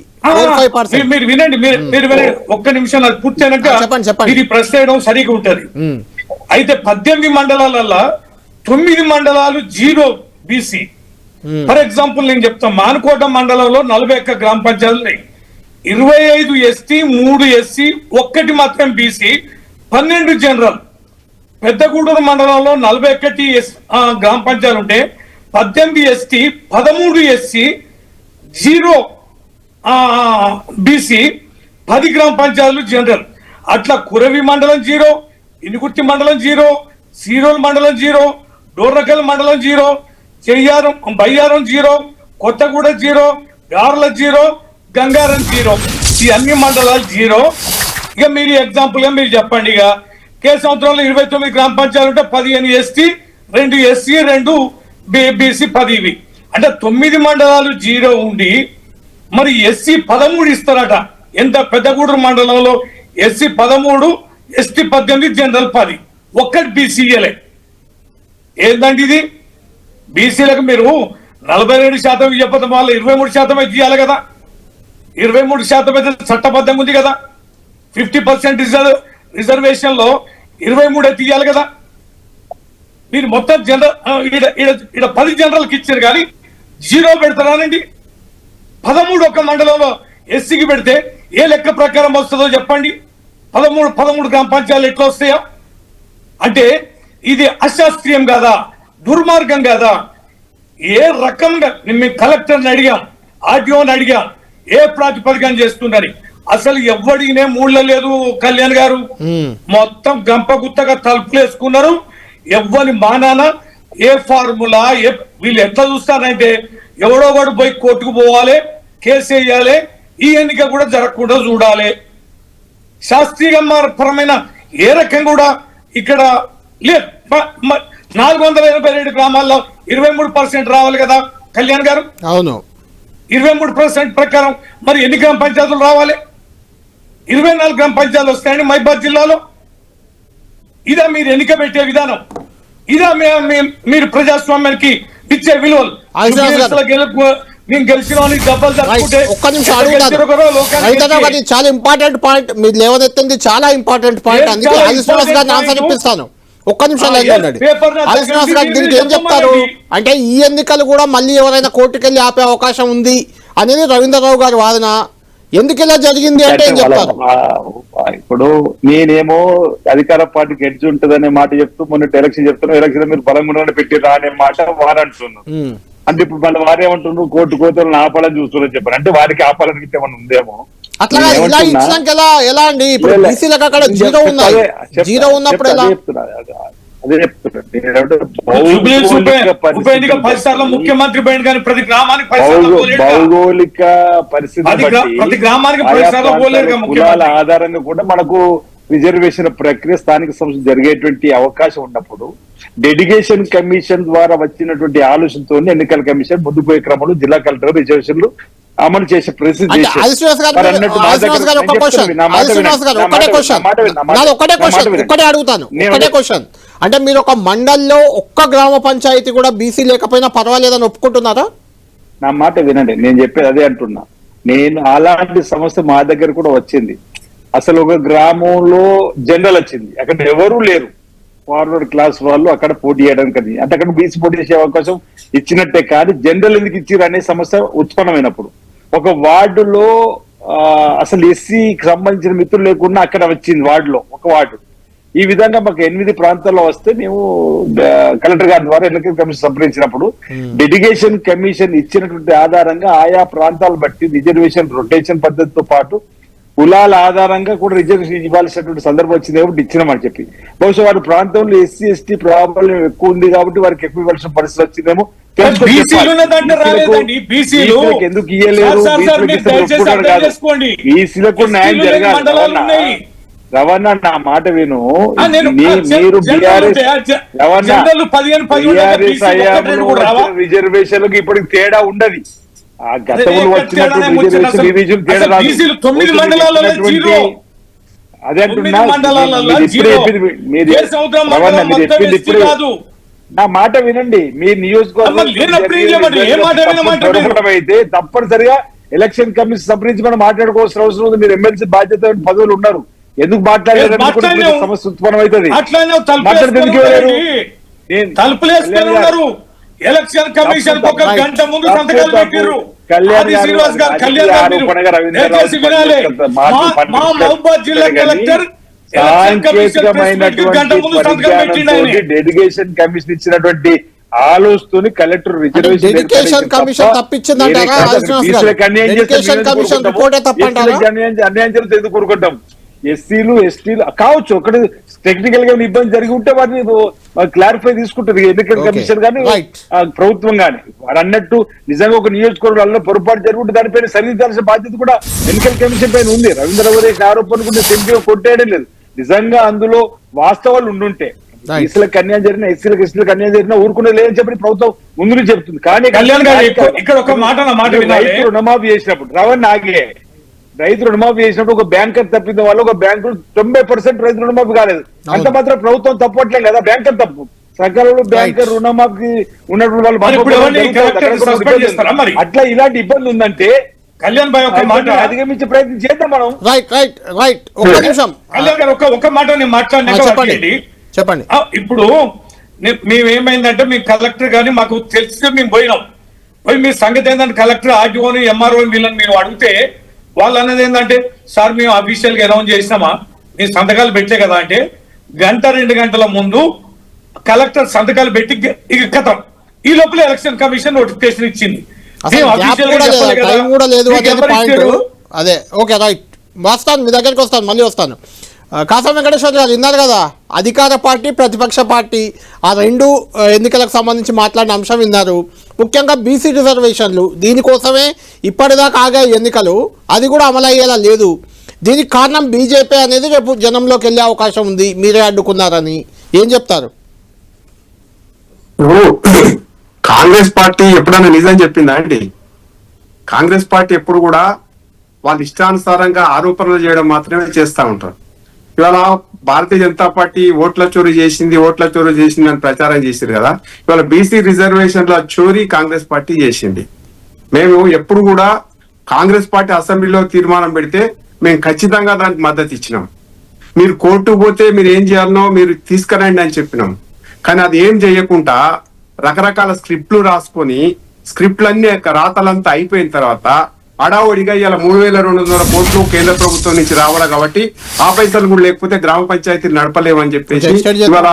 మీరు వినండి, మీరు వినండి ఒక్క నిమిషం, అది పూర్తి అయినాక ఇది ప్రశ్న చేయడం సరిగా ఉంటది. అయితే 18 మండలాలల్లో 9 మండలాలు 0 బీసీ. ఫర్ ఎగ్జాంపుల్ నేను చెప్తాను, మానుకోట మండలంలో 41 గ్రామ పంచాయతీలు ఉన్నాయి, 25 ఎస్టీ, 3 ఎస్సీ, 1 మాత్రం బీసీ, 12 జనరల్. పెద్దగూడూరు మండలంలో 41 గ్రామ పంచాయతీలు ఉంటే 18 ఎస్టీ, 13 ఎస్సీ, 0 బీసీ, 10 గ్రామ పంచాయతీలు జనరల్. అట్లా కురవి మండలం 0, ఇనుగుర్తి మండలం 0, సీరోల్ మండలం 0, డోర్నకల్ మండలం 0, బయ్యారం 0, కొత్తగూడ 0, గార్ల 0, గంగారం 0. ఈ అన్ని మండలాలు 0. ఇక మీరు ఎగ్జాంపుల్ గా మీరు చెప్పండి, ఇక కే సంవత్సరంలో 29 గ్రామ పంచాయతీలు ఉంటే 15 ఎస్టీ, 2 ఎస్సీ, 2 బీసీ, 10 ఇవి. అంటే 9 మండలాలు 0 ఉండి మరి ఎస్సీ 13 ఇస్తారట. ఎంత? పెద్దగూడూరు మండలంలో ఎస్సీ 13, ఎస్టీ 18, జనరల్ 10, 1 బీసీఏలే. ఏందండి ఇది? బీసీలకు మీరు 42% ఇవ్వకపోతే వాళ్ళు 23% అయితే ఇవ్వాలి కదా. 23% అయితే చట్టబద్ధంగా ఉంది కదా. 50% రిజర్వేషన్ లో 23 అయితే ఇవ్వాలి కదా. మీరు మొత్తం జనరల్ 10 జనరల్కి ఇచ్చారు కానీ 0 పెడతారానండి. 13 ఒక్క మండలంలో ఎస్సీకి పెడితే ఏ లెక్క ప్రకారం వస్తుందో చెప్పండి. 13 గ్రామ పంచాయతీలు ఎట్లా వస్తాయో? అంటే ఇది అశాస్త్రీయం కాదా, దుర్మార్గం కాదా? ఏ రకంగా మేము కలెక్టర్ని అడిగాం, ఆర్టీఓని అడిగాం, ఏ ప్రాతిపదికన చేస్తుందని. అసలు ఎవడినే మూళ్ళ లేదు కళ్యాణ్ గారు, మొత్తం గంప గుత్తగా తలుపులు వేసుకున్నారు. ఎవ్వని మానాన ఏ ఫార్ములా వీళ్ళు ఎట్లా చూస్తారంటే ఎవడో వాడు పోయి కోర్టుకు పోవాలి, కేసు వేయాలి, ఈ ఎన్నిక కూడా జరగకుండా చూడాలి. శాస్త్రీయపరమైన ఏ రకం కూడా ఇక్కడ లేదు. 482 గ్రామాల్లో 23% రావాలి కదా కళ్యాణ్ గారు. అవును, 23% ప్రకారం మరి ఎన్ని గ్రామ పంచాయతీలు రావాలి? 24 గ్రామ పంచాయతీలు వస్తాయండి మహబూబాబాద్ జిల్లాలో. ఇదా మీరు ఎన్నిక పెట్టే విధానం? ఇదా మీరు ప్రజాస్వామ్యానికి ఇచ్చే విలువలు? నేను గెలిచిన ఒక్క నిమిషం అడుగుతాను. చాలా ఇంపార్టెంట్ పాయింట్ మీరు లేవనెత్తింది, చాలా ఇంపార్టెంట్ పాయింట్. అందుకే ఆది శ్రీనివాస్ గారిని ఆన్సర్ ఇప్పిస్తాను. ఒక్క నిమిషం లైన్లో ఉండండి. ఆది శ్రీనివాస్ గారు దీనికి ఏం చెప్తారు? అంటే ఈ ఎన్నికలు కూడా మళ్ళీ ఎవరైనా కోర్టుకెళ్ళి ఆపే అవకాశం ఉంది అనేది రవీంద్రరావు గారి వాదన. ఎందుకు ఇలా జరిగింది అంటే ఏం చెప్తారు? ఇప్పుడు నేనేమో అధికార పార్టీకి ఎడ్జ్ ఉంటుందనే మాట చెప్తూ మొన్న ఎలక్షన్ చెప్తున్నా, ఎలక్షన్ మీరు బలంగా పెట్టిరా అనే మాట వారు అంటున్నారు. అంటే ఇప్పుడు మళ్ళీ వారేమంటున్నారు, కోర్టు కోతలను ఆపాలని చూస్తున్నారు చెప్పారు. అంటే వారికి ఆపాలని ఏమన్నా ఉందేమో. అట్లా ఇలా ఇచ్చినాక ఎలా అండి? ఇప్పుడు బీసీలకు అక్కడ 0 ఉన్నాయి, 0 ఉన్నప్పుడు ఎలా? అదే చెప్తున్నారు. ముఖ్యమంత్రి భౌగోళిక పరిస్థితి కులాల ఆధారంగా కూడా మనకు రిజర్వేషన్ ప్రక్రియ స్థానిక సంస్థ జరిగేటువంటి అవకాశం ఉన్నప్పుడు డెడికేషన్ కమిషన్ ద్వారా వచ్చినటువంటి ఆలోచనతో ఎన్నికల కమిషన్ ముందుపోయే క్రమంలో జిల్లా కలెక్టర్ రిజర్వేషన్లు అమలు చేసే పరిస్థితి. అంటే మీరు ఒక మండల్లో ఒక్క గ్రామ పంచాయతీ కూడా బీసీ లేకపోయినా పర్వాలేదని ఒప్పుకుంటున్నారా? నా మాట వినండి, నేను చెప్పేది అదే అంటున్నా. నేను అలాంటి సమస్య మా దగ్గర కూడా వచ్చింది. అసలు ఒక గ్రామంలో జనరల్ వచ్చింది, అక్కడ ఎవరూ లేరు, ఫార్వర్డ్ క్లాస్ వాళ్ళు అక్కడ పోటీ చేయడానికి. అంటే అక్కడ బీసీ పోటీ చేసే అవకాశం ఇచ్చినట్టే, కానీ జనరల్ ఎందుకు ఇచ్చిర్రు అనే సమస్య ఉత్పన్నమైనప్పుడు ఒక వార్డులో అసలు ఎస్సీకి సంబంధించిన మిత్రులు లేకుండా అక్కడ వచ్చింది వార్డులో ఒక వార్డు. ఈ విధంగా మాకు 8 ప్రాంతాల్లో వస్తే మేము కలెక్టర్ గారి ద్వారా ఎన్నికల కమిషన్ సంప్రదించినప్పుడు డెడికేషన్ కమిషన్ ఇచ్చినటువంటి ఆధారంగా ఆయా ప్రాంతాలు బట్టి రిజర్వేషన్ రొటేషన్ పద్ధతితో పాటు కులాల ఆధారంగా కూడా రిజర్వేషన్ ఇవ్వాల్సినటువంటి సందర్భం వచ్చింది కాబట్టి ఇచ్చినామని చెప్పి, బహుశా వారి ప్రాంతంలో ఎస్సీ ఎస్టీ ప్రాబ్లం ఎక్కువ ఉంది కాబట్టి వారికి ఎక్కువ ఇవ్వాల్సిన పరిస్థితి వచ్చిందేమో. ఎందుకు ఇయ్యలేదు, బీసీలకు న్యాయం జరగాలి. రవణ నా మాట విను, మీరు రిజర్వేషన్లకు ఇప్పటికి తేడా ఉండదు. ఆ గతంలో వచ్చినటువంటి రిజర్వేషన్ రివిజన్ తేడా రాదు. అదే అంటున్నా, మీరు చెప్పింది ఇప్పుడు నా మాట వినండి. మీ నియోజకవర్గం అయితే తప్పనిసరిగా ఎలక్షన్ కమిషన్ సంప్రదించి మనం మాట్లాడుకోవాల్సిన అవసరం ఉంది. మీరు ఎమ్మెల్సీ బాధ్యత పదవులు ఉన్నారు, ఎందుకు మాట్లాడలేదు సమస్య ఉత్పన్నం అవుతుంది. ఎలక్షన్ కమిషన్ ఒక గంట ముందు సంతకాలు పెట్టారు. మహబూబాద్ జిల్లా కలెక్టర్ డెడికేషన్ కమిషన్ ఇచ్చినటువంటి ఆలోచనతోని కలెక్టర్ డెడికేషన్ కమిషన్ తప్పించిందంటారా? అన్యాయం జరిగితే ఎందుకు కోరుకుంటాం? ఎస్సీలు ఎస్టీలు కావచ్చు, ఒకటి టెక్నికల్ గా ఇబ్బంది జరిగి ఉంటే వాటిని క్లారిఫై తీసుకుంటుంది ఎన్నికల కమిషన్ కానీ ప్రభుత్వం కానీ. వారు అన్నట్టు నిజంగా ఒక నియోజకవర్గంలో పొరపాటు జరుగుంటే దానిపైన సరిదిద్దాల్సిన బాధ్యత కూడా ఎన్నికల కమిషన్ పైన ఉంది. రవీంద్ర రెడ్డి ఆరోపణ కూడా సెంటిగా కొట్టేయడం లేదు. నిజంగా అందులో వాస్తవాలు ఉండుంటే ఎస్సీలకు అన్యాయం జరిగినా ఎస్సీలకు ఎస్టీలకు అన్యాయం జరిగినా ఊరుకునే లేదని చెప్పి ప్రభుత్వం ముందు చెప్తుంది. కానీ రైతు రుణమాఫీ చేసినప్పుడు రైతు రుణమాఫీ చేసినప్పుడు ఒక బ్యాంకర్ తప్పిన వాళ్ళు ఒక బ్యాంకు 90% రైతు రుణమాఫీ కాలేదు. అంత మాత్రం ప్రభుత్వం తప్పట్లేదు కదా, బ్యాంకర్ తప్పు. సకాలంలో బ్యాంకర్ రుణమాఫీ ఉన్నటువంటి వాళ్ళు అట్లా ఇలాంటి ఇబ్బంది ఉందంటే కళ్యాణ్ భాయ్ ఒక మాట అధిగమించే ప్రయత్నం చేద్దాం మనం. రైట్ ఒక నిమిషం కళ్యాణ్ గారు ఒక మాట నేను మాట్లాడండి. చెప్పండి. ఇప్పుడు మేమేమైందంటే మీ కలెక్టర్ గాని మాకు తెలిసి మేము పోయినాం. పోయి మీ సంగతి ఏంటంటే కలెక్టర్ ఆర్టీఓని ఎంఆర్ఓ వీళ్ళని మేము అడిగితే వాళ్ళు అన్నది ఏంటంటే, సార్ మేము అఫీషియల్ గా అనౌన్స్ చేసినామా, మేము సంతకాలు పెట్టే కదా అంటే 1-2 గంటల ముందు కలెక్టర్ సంతకాలు పెట్టి ఇక కథం. ఈ లోపల ఎలక్షన్ కమిషన్ నోటిఫికేషన్ ఇచ్చింది. అదే ఓకే రైట్. వస్తాను మీ దగ్గరికి, వస్తాను మళ్ళీ వస్తాను. కాసం వెంకటేశ్వర గారు విన్నారు కదా, అధికార పార్టీ ప్రతిపక్ష పార్టీ ఆ రెండు ఎన్నికలకు సంబంధించి మాట్లాడిన అంశం విన్నారు. ముఖ్యంగా బీసీ రిజర్వేషన్లు, దీనికోసమే ఇప్పటిదాకా ఆగే ఎన్నికలు, అది కూడా అమలయ్యేలా లేదు. దీనికి కారణం బీజేపీ అనేది రేపు జనంలోకి వెళ్ళే అవకాశం ఉంది, మీరే అడ్డుకున్నారని ఏం చెప్తారు? కాంగ్రెస్ పార్టీ ఎప్పుడైనా నిజం చెప్పిందా అండి? కాంగ్రెస్ పార్టీ ఎప్పుడు కూడా వాళ్ళ ఇష్టానుసారంగా ఆరోపణలు చేయడం మాత్రమే చేస్తూ ఉంటారు. ఇవాళ భారతీయ జనతా పార్టీ ఓట్ల చోరీ చేసింది అని ప్రచారం చేసింది కదా. ఇవాళ బీసీ రిజర్వేషన్ల చోరీ కాంగ్రెస్ పార్టీ చేసింది. మేము ఎప్పుడు కూడా కాంగ్రెస్ పార్టీ అసెంబ్లీలో తీర్మానం పెడితే మేము ఖచ్చితంగా దానికి మద్దతు ఇచ్చినాం. మీరు కోర్టుకు పోతే మీరు ఏం చేయాలనో మీరు తీసుకురండి అని చెప్పినాం. కానీ అది ఏం చేయకుండా రకరకాల స్క్రిప్ట్లు రాసుకొని స్క్రిప్ట్లన్నీ రాతలంతా అయిపోయిన తర్వాత అడావుడిగా ఇలా 3200 కోట్లు కేంద్ర ప్రభుత్వం నుంచి రావాలి కాబట్టి ఆ పైసలు కూడా లేకపోతే గ్రామ పంచాయతీ నడపలేమని చెప్పేసి ఇవాళ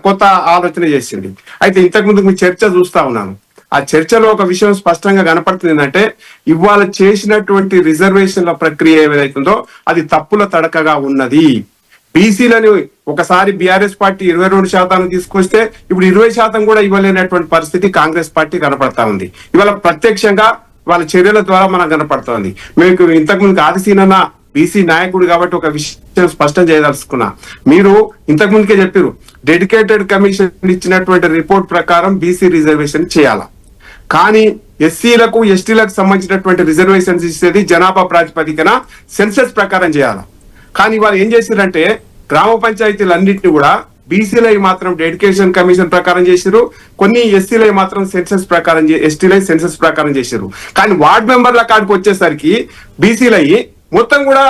కొత్త ఆలోచన చేసింది. అయితే ఇంతకు ముందు మీ చర్చ చూస్తా ఉన్నాను. ఆ చర్చలో ఒక విషయం స్పష్టంగా కనపడుతుంది ఏంటంటే, ఇవాళ చేసినటువంటి రిజర్వేషన్ల ప్రక్రియ ఏదైతుందో అది తప్పుల తడకగా ఉన్నది. బీసీలని ఒకసారి బీఆర్ఎస్ పార్టీ 22% తీసుకొస్తే ఇప్పుడు 20% కూడా ఇవ్వలేనటువంటి పరిస్థితి కాంగ్రెస్ పార్టీ కనపడతా ఉంది. ఇవాళ ప్రత్యక్షంగా వాళ్ళ చర్యల ద్వారా మనకు కనపడుతోంది. మీకు ఇంతకుముందు ఆదిశీనన్న బీసీ నాయకుడు కాబట్టి ఒక విషయం స్పష్టం చేయదలుచుకున్నా. మీరు ఇంతకు ముందుకే చెప్పారు, డెడికేటెడ్ కమిషన్ ఇచ్చినటువంటి రిపోర్ట్ ప్రకారం బీసీ రిజర్వేషన్ చేయాలా, కానీ ఎస్సీలకు ఎస్టీలకు సంబంధించినటువంటి రిజర్వేషన్స్ ఇచ్చేది జనాభా ప్రాతిపదికన సెన్సస్ ప్రకారం చేయాలా. కానీ వాళ్ళు ఏం చేశారంటే గ్రామ పంచాయతీలన్నింటినీ కూడా బీసీలో మాత్రం డెడికేషన్ కమిషన్ ప్రకారం చేశారు, కొన్ని ఎస్సీలో మాత్రం సెన్సస్ ప్రకారం, ఎస్టీలో సెన్సస్ ప్రకారం చేశారు. కానీ వార్డ్ మెంబర్ల కాడికి వచ్చేసరికి బీసీలో మొత్తం కూడా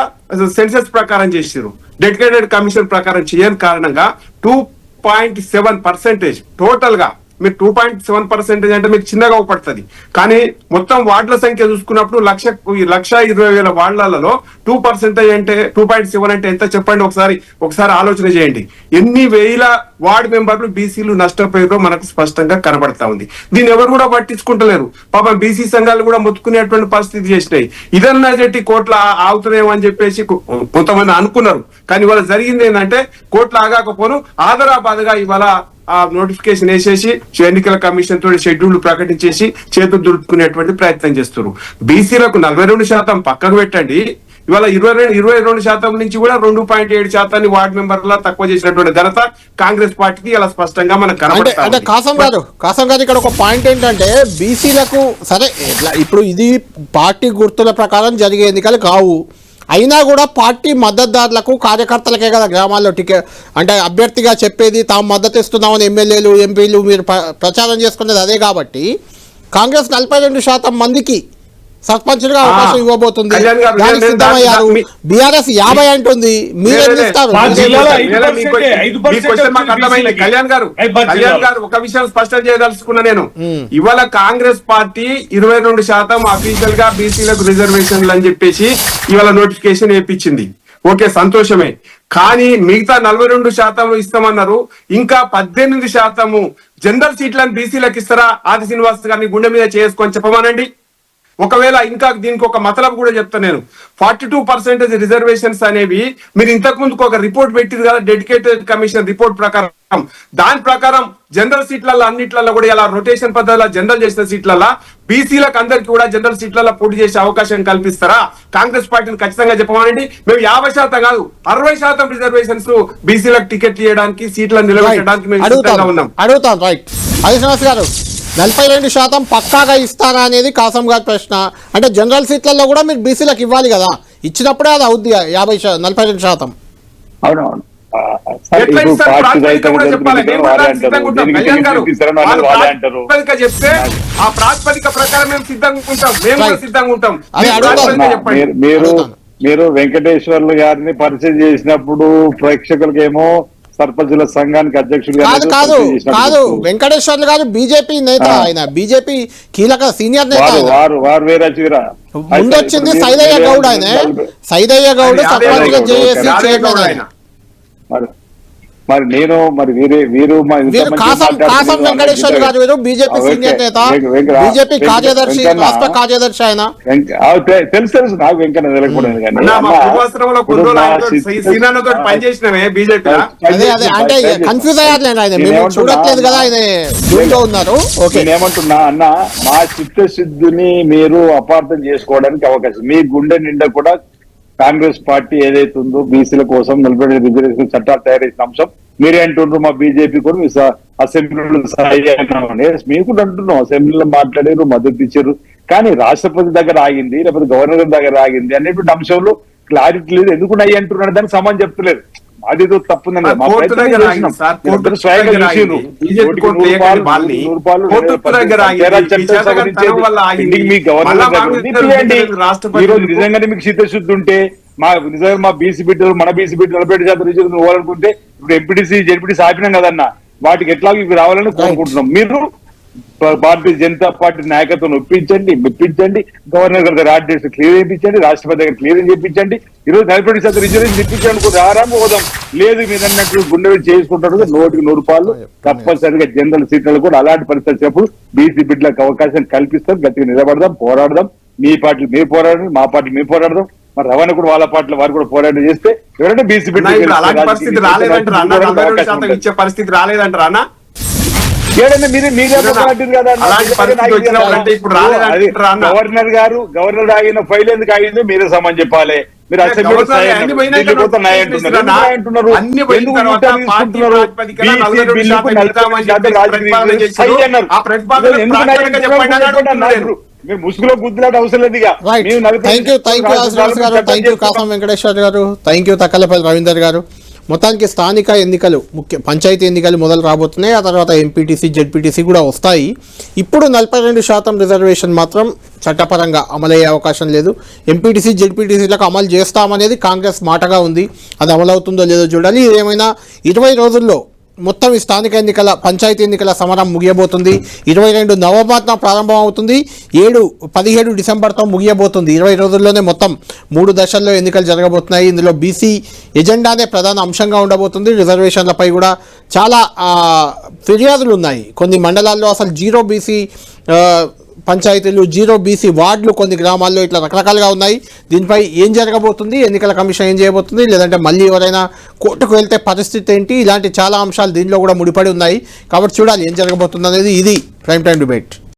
సెన్సస్ ప్రకారం చేశారు. డెడికేటెడ్ కమిషన్ ప్రకారం చేయని కారణంగా 2.7% టోటల్ గా. మీరు 2.7% అంటే మీకు చిన్నగా పడుతుంది, కానీ మొత్తం వార్డుల సంఖ్య చూసుకున్నప్పుడు 1,20,000 వార్డులలో 2% అంటే 2.7 అంటే ఎంత చెప్పండి ఒకసారి ఆలోచన చేయండి. ఎన్ని వేల వార్డు మెంబర్లు బీసీలు నష్టపోయారో మనకు స్పష్టంగా కనబడతా ఉంది. దీన్ని ఎవరు కూడా పట్టించుకుంటలేరు. పాపం బీసీ సంఘాలు కూడా మొత్తుకునేటువంటి పరిస్థితి చేసినాయి. ఇదన్నా చెట్టి కోట్ల ఆగుతుందేమో అని చెప్పేసి కొంతమంది అనుకున్నారు. కానీ ఇవాళ జరిగింది ఏంటంటే కోట్ల ఆగాకపోను ఆదరాబాద్గా ఇవాళ ఆ నోటిఫికేషన్ వేసేసి ఎన్నికల కమిషన్ తోటి షెడ్యూల్ ప్రకటించేసి చేతులు దులుపుకునేటువంటి ప్రయత్నం చేస్తున్నారు. బీసీలకు 42% పక్కకు పెట్టండి, ఇవాళ 22% నుంచి కూడా 2.7% వార్డు మెంబర్ల తక్కువ చేసినటువంటి ఘనత కాంగ్రెస్ పార్టీకి ఇలా స్పష్టంగా మనకు కనబడుతుంది. అంటే కాసం గారు ఇక్కడ ఒక పాయింట్ ఏంటంటే బీసీలకు సరే ఇప్పుడు ఇది పార్టీ గుర్తుల ప్రకారం జరిగే ఎన్నికలు కావు, అయినా కూడా పార్టీ మద్దతుదారులకు కార్యకర్తలకే కదా గ్రామాల్లో టికెట్ అంటే అభ్యర్థిగా చెప్పేది తాము మద్దతు ఇస్తున్నామని ఎమ్మెల్యేలు ఎంపీలు మీరు ప్రచారం చేసుకునేది అదే. కాబట్టి కాంగ్రెస్ 42% మందికి సర్పంచులుగా అవకాశం ఇవ్వబోతుంది, దానికి సిద్ధమయ్యారు. బీఆర్ఎస్ 50 అంటుంది, మీరేం ఇస్తారు? కళ్యాణ్ గారు ఒక విషయం స్పష్టం చేయదలుచుకున్నా నేను. ఇవాళ కాంగ్రెస్ పార్టీ 22% అఫీషియల్ గా బీసీలకు రిజర్వేషన్లు అని చెప్పేసి ఇవాళ నోటిఫికేషన్ వేయించింది. ఓకే, సంతోషమే. కానీ మిగతా 42% ఇస్తామన్నారు. ఇంకా 18% జనరల్ సీట్లను బీసీలకు ఇస్తారా? ఆది శ్రీనివాస్ గారిని గుండె మీద చేసుకొని చెప్పమనండి. ఒకవేళ ఇంకా దీనికి ఒక మతలబు కూడా చెప్తా నేను. 42% రిజర్వేషన్స్ అనేవి మీరు ఇంతకు ముందుకు ఒక రిపోర్ట్ పెట్టింది కదా, డెడికేటెడ్ కమిషన్ రిపోర్ట్ ప్రకారం. దాని ప్రకారం జనరల్ సీట్లలో అన్నిట్లలో కూడా ఇలా రొటేషన్ పద్ధతిలో జనరల్ చేసిన సీట్లలో బీసీలకు అందరికి కూడా జనరల్ సీట్లలో పోటీ చేసే అవకాశం కల్పిస్తారా? కాంగ్రెస్ పార్టీని ఖచ్చితంగా చెప్పమనండి. మేము 50% కాదు 60% రిజర్వేషన్స్ బీసీలకు టికెట్ ఇవ్వడానికి, సీట్లను నిలబెట్టడానికి మేము సిద్ధంగా ఉన్నాం. అడుగుతాం. రైట్, హరిశ్రీనివాస్ గారు 42% పక్కాగా ఇస్తారా అనేది కాసం గారి ప్రశ్న. అంటే జనరల్ సీట్లలో కూడా మీరు బీసీలకు ఇవ్వాలి కదా, ఇచ్చినప్పుడే అది అవుద్ది 42%. అవునవును. చెప్తే ఆ ప్రాతిపదిక ప్రకారం మేము సిద్ధంగా ఉంటాం, మేము కూడా సిద్ధంగా ఉంటాం. మీరు వెంకటేశ్వర్లు గారిని పరిచయం చేసినప్పుడు ప్రేక్షకులకేమో సర్పంచుల సంఘానికి అధ్యక్షుడు కాదు వెంకటేశ్వర్లు గారు బీజేపీ నేత, ఆయన బీజేపీ కీలక సీనియర్ నేత. వారు వేరే చీర ముందొచ్చింది సైదయ్య గౌడ్, ఆయన సైదయ్య గౌడ్ సర్పంచ్ జేఏసీ చైర్మన్ ఆయన. మరి నేను వీరు కాసం వెంకటేశ్వర్ గారు వీరు బీజేపీ సీనియర్ నేత, బీజేపీ కార్యదర్శి, రాష్ట్ర కార్యదర్శి ఆయన. తెలుసు నాకు వెంకన్న తెలియకూడదు కానీ అంటే కన్ఫ్యూజ్ అయ్యారు ఆయన, మేము చూడట్లేదు కదా ఆయన దూరంలో ఉన్నారు. నేనేమంటున్నా అన్న, మా చిత్తశుద్ధిని మీరు అపార్థం చేసుకోవడానికి అవకాశం. మీ గుండె నిండా కూడా కాంగ్రెస్ పార్టీ ఏదైతే ఉందో బీసీల కోసం 40 రిజర్వేషన్ చట్టాలు తయారు చేసిన అంశం మీరే అంటుండ్రు. మా బీజేపీ కూడా మీ అసెంబ్లీలో మీకు కూడా అంటున్నాం, అసెంబ్లీలో మాట్లాడారు, మద్దతు ఇచ్చారు. కానీ రాష్ట్రపతి దగ్గర ఆగింది, లేకపోతే గవర్నర్ దగ్గర ఆగింది అనేటువంటి అంశంలో క్లారిటీ లేదు. ఎందుకు అయ్యి అంటున్నారు, దానికి సమాధానం చెప్తలేదు. అది తప్పుందని నిజంగానే మీకు చిత్తశుద్ధి ఉంటే నిజంగా మా బీసీ బిడ్డలు, మన బీసీ బిడ్డలు 40% రిజర్వేషన్ ఇవ్వాలనుకుంటే ఇప్పుడు ఎంపీటీసీ జెడ్పీటీసీ ఆపినాం కదన్నా, వాటికి ఎట్లా ఇవి రావాలని కోరుకుంటున్నాం. మీరు భారతీయ జనతా పార్టీ నాయకత్వం మెప్పించండి, గవర్నర్ గారి ఆర్డినెన్స్ క్లియర్ చేయించండి, రాష్ట్రపతి దగ్గర క్లియర్ చేయించండి. ఈరోజు 40% రిజర్వేషన్ ఇప్పించాలనుకుంటే ఆరాంగా పోదాం. లేదు మీరు అన్నట్లు గుండె చేసుకుంటారు 100% తప్పనిసరిగా జనరల్ సీట్లలో కూడా అలాంటి పరిస్థితి వచ్చినప్పుడు బీసీ బిడ్డలకు అవకాశం కల్పిస్తాం. గట్టిగా నిలబడదాం, పోరాడదాం. మీ పార్టీ మీరు పోరాడండి, మా పార్టీ మేము పోరాడదాం. మరి రవాణా కూడా వాళ్ళ పార్టీలో వారు కూడా పోరాటం చేస్తే ఎవరంటే బీసీ బిడ్డ పరిస్థితి రాలేదంటారా అన్న? గవర్నర్ ఆగిన ఫైల్ ఎందుకు ఆగిందో మీరే సమాన్ చెప్పాలి. మీరు మీరు ముసుగులో గుద్దులాట అవసరం లేదు. థ్యాంక్ యూ కాసం వెంకటేశ్వర గారు, థ్యాంక్ యూ తక్కలపల్లి రవీందర్ గారు. మొత్తానికి స్థానిక ఎన్నికలు పంచాయతీ ఎన్నికలు మొదలు రాబోతున్నాయి. ఆ తర్వాత ఎంపీటీసీ జెడ్పీటీసీ కూడా వస్తాయి. ఇప్పుడు 42% రిజర్వేషన్ మాత్రం చట్టపరంగా అమలయ్యే అవకాశం లేదు. ఎంపీటీసీ జెడ్పీటీసీలకు అమలు చేస్తామనేది కాంగ్రెస్ మాటగా ఉంది. అది అమలవుతుందో లేదో చూడాలి. ఏమైనా 20 రోజుల్లో మొత్తం ఈ స్థానిక ఎన్నికల పంచాయతీ ఎన్నికల సమరం ముగియబోతుంది. 22 నవంబర్న ప్రారంభం అవుతుంది. 17 డిసెంబర్తో ముగియబోతుంది. 20 రోజుల్లోనే మొత్తం 3 దశల్లో ఎన్నికలు జరగబోతున్నాయి. ఇందులో బీసీ ఎజెండానే ప్రధాన అంశంగా ఉండబోతుంది. రిజర్వేషన్లపై కూడా చాలా ఫిర్యాదులు ఉన్నాయి. కొన్ని మండలాల్లో అసలు 0 బీసీ పంచాయతీలు, 0 బీసీ వార్డులు కొన్ని గ్రామాల్లో ఇట్లా రకరకాలుగా ఉన్నాయి. దీనిపై ఏం జరగబోతుంది, ఎన్నికల కమిషన్ ఏం చేయబోతుంది, లేదంటే మళ్ళీ ఎవరైనా కోర్టుకు వెళ్తే పరిస్థితి ఏంటి, ఇలాంటి చాలా అంశాలు దీనిలో కూడా ముడిపడి ఉన్నాయి. కాబట్టి చూడాలి ఏం జరగబోతుంది అనేది. ఇది ప్రైమ్ టైం డిబేట్.